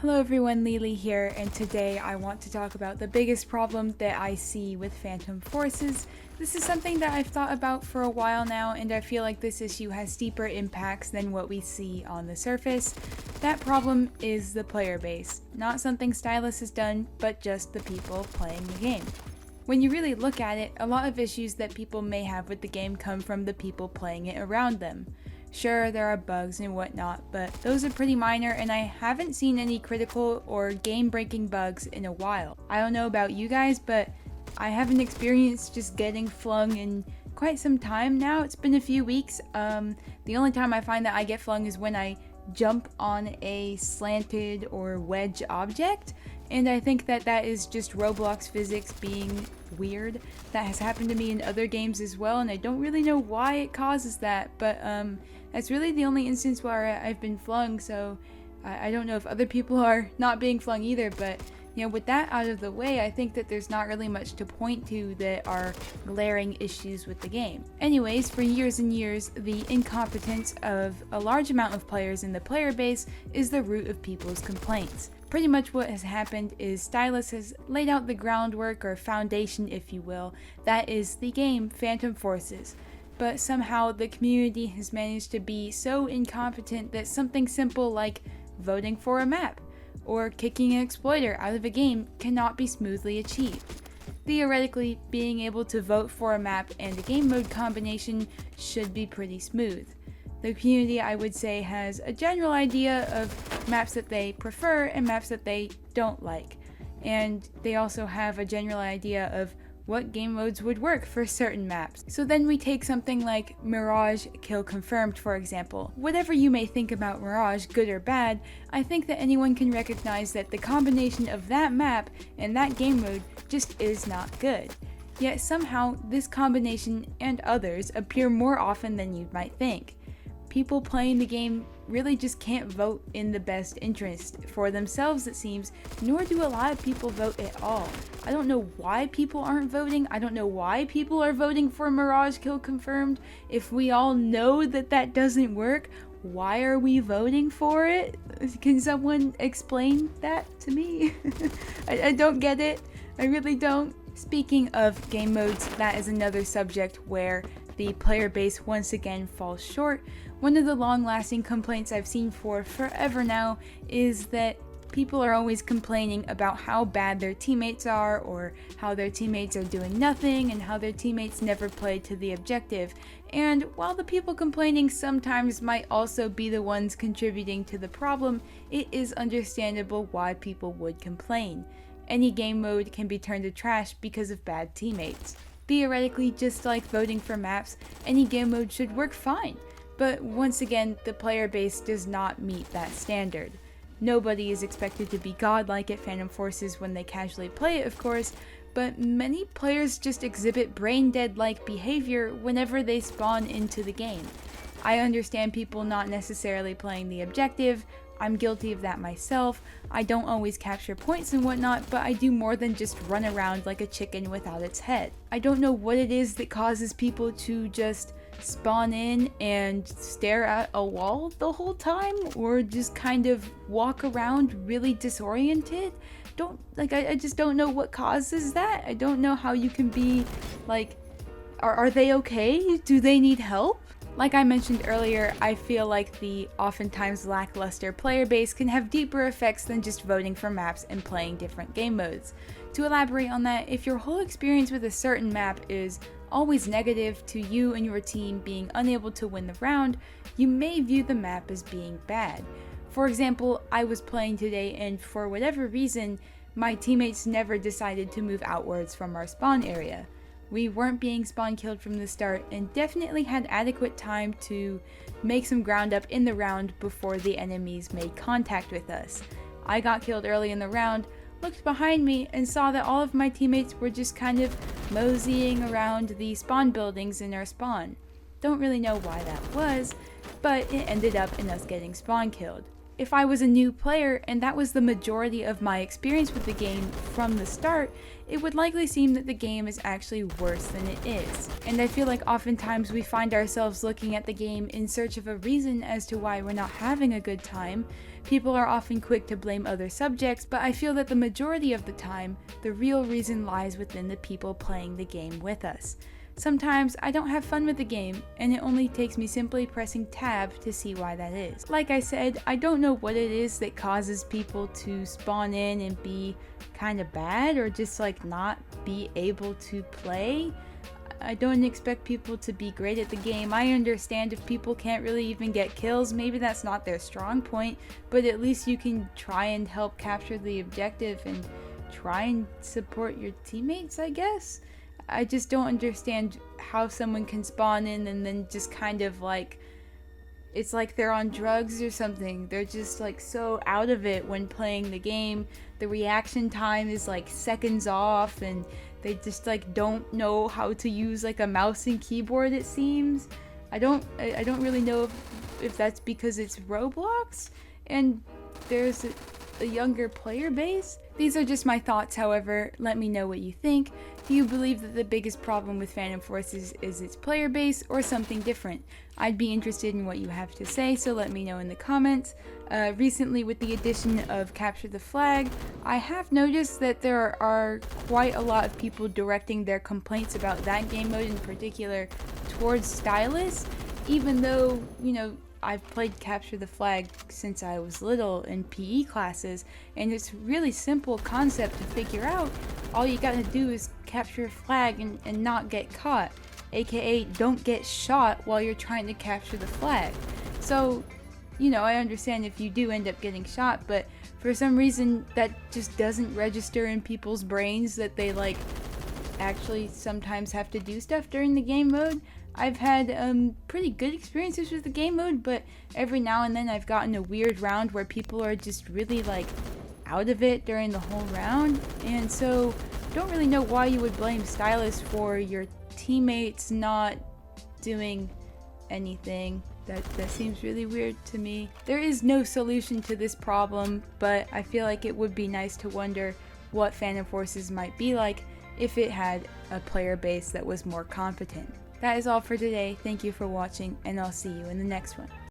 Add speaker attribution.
Speaker 1: Hello everyone, Lily here, and today I want to talk about the biggest problem that I see with Phantom Forces. This is something that I've thought about for a while now, and I feel like this issue has deeper impacts than what we see on the surface. That problem is the player base. Not something Stylus has done, but just the people playing the game. When you really look at it, a lot of issues that people may have with the game come from the people playing it around them. Sure, there are bugs and whatnot, but those are pretty minor and I haven't seen any critical or game-breaking bugs in a while. I don't know about you guys, but I haven't experienced just getting flung in quite some time now. It's been a few weeks. The only time I find that I get flung is when I jump on a slanted or wedge object, and I think that that is just Roblox physics being weird. That has happened to me in other games as well, and I don't really know why it causes that, but that's really the only instance where I've been flung, so I don't know if other people are not being flung either, but with that out of the way, I think that there's not really much to point to that are glaring issues with the game. Anyways, for years and years, the incompetence of a large amount of players in the player base is the root of people's complaints. Pretty much what has happened is Stylus has laid out the groundwork or foundation, if you will, that is the game Phantom Forces. But somehow the community has managed to be so incompetent that something simple like voting for a map or kicking an exploiter out of a game cannot be smoothly achieved. Theoretically, being able to vote for a map and a game mode combination should be pretty smooth. The community, I would say, has a general idea of maps that they prefer and maps that they don't like. And they also have a general idea of what game modes would work for certain maps. So then we take something like Mirage Kill Confirmed, for example. Whatever you may think about Mirage, good or bad, I think that anyone can recognize that the combination of that map and that game mode just is not good. Yet somehow, this combination and others appear more often than you might think. People playing the game really just can't vote in the best interest for themselves, it seems, nor do a lot of people vote at all. I don't know why people aren't voting. I don't know why people are voting for Mirage Kill Confirmed. If we all know that that doesn't work, why are we voting for it? Can someone explain that to me? I don't get it. I really don't. Speaking of game modes, that is another subject where the player base once again falls short. One of the long-lasting complaints I've seen for forever now is that people are always complaining about how bad their teammates are, or how their teammates are doing nothing, and how their teammates never play to the objective. And while the people complaining sometimes might also be the ones contributing to the problem, it is understandable why people would complain. Any game mode can be turned to trash because of bad teammates. Theoretically, just like voting for maps, any game mode should work fine. But once again, the player base does not meet that standard. Nobody is expected to be godlike at Phantom Forces when they casually play it, of course, but many players just exhibit brain-dead-like behavior whenever they spawn into the game. I understand people not necessarily playing the objective. I'm guilty of that myself. I don't always capture points and whatnot, but I do more than just run around like a chicken without its head. I don't know what it is that causes people to just spawn in and stare at a wall the whole time, or just kind of walk around really disoriented. I just don't know what causes that. I don't know how you can be like, are they okay? Do they need help? Like I mentioned earlier, I feel like the oftentimes lackluster player base can have deeper effects than just voting for maps and playing different game modes. To elaborate on that, if your whole experience with a certain map is always negative to you and your team being unable to win the round, you may view the map as being bad. For example, I was playing today and for whatever reason, my teammates never decided to move outwards from our spawn area. We weren't being spawn killed from the start and definitely had adequate time to make some ground up in the round before the enemies made contact with us. I got killed early in the round, looked behind me, and saw that all of my teammates were just kind of moseying around the spawn buildings in our spawn. Don't really know why that was, but it ended up in us getting spawn killed. if I was a new player and that was the majority of my experience with the game from the start, it would likely seem that the game is actually worse than it is. And I feel like oftentimes we find ourselves looking at the game in search of a reason as to why we're not having a good time. People are often quick to blame other subjects, but I feel that the majority of the time, the real reason lies within the people playing the game with us. Sometimes I don't have fun with the game, and it only takes me simply pressing tab to see why that is. Like I said, I don't know what it is that causes people to spawn in and be kind of bad, or just like not be able to play. I don't expect people to be great at the game. I understand if people can't really even get kills, maybe that's not their strong point, but at least you can try and help capture the objective and try and support your teammates, I guess. I just don't understand how someone can spawn in and then just kind of like, it's like they're on drugs or something. They're just like so out of it when playing the game. The reaction time is like seconds off, and they just like don't know how to use like a mouse and keyboard, it seems. I don't really know if that's because it's Roblox and there's a younger player base. These are just my thoughts, however. Let me know what you think. Do you believe that the biggest problem with Phantom Forces is its player base or something different? I'd be interested in what you have to say, so let me know in the comments. Recently, with the addition of Capture the Flag, I have noticed that there are quite a lot of people directing their complaints about that game mode in particular towards Stylus, even though, you know, I've played Capture the Flag since I was little in PE classes, and it's a really simple concept to figure out. All you gotta do is capture a flag and not get caught, aka don't get shot while you're trying to capture the flag. So, you know, I understand if you do end up getting shot, but for some reason that just doesn't register in people's brains that they like actually sometimes have to do stuff during the game mode. I've had pretty good experiences with the game mode, but every now and then I've gotten a weird round where people are just really like out of it during the whole round, and so don't really know why you would blame Stylus for your teammates not doing anything. That seems really weird to me. There is no solution to this problem, but I feel like it would be nice to wonder what Phantom Forces might be like if it had a player base that was more competent. That is all for today. Thank you for watching, and I'll see you in the next one.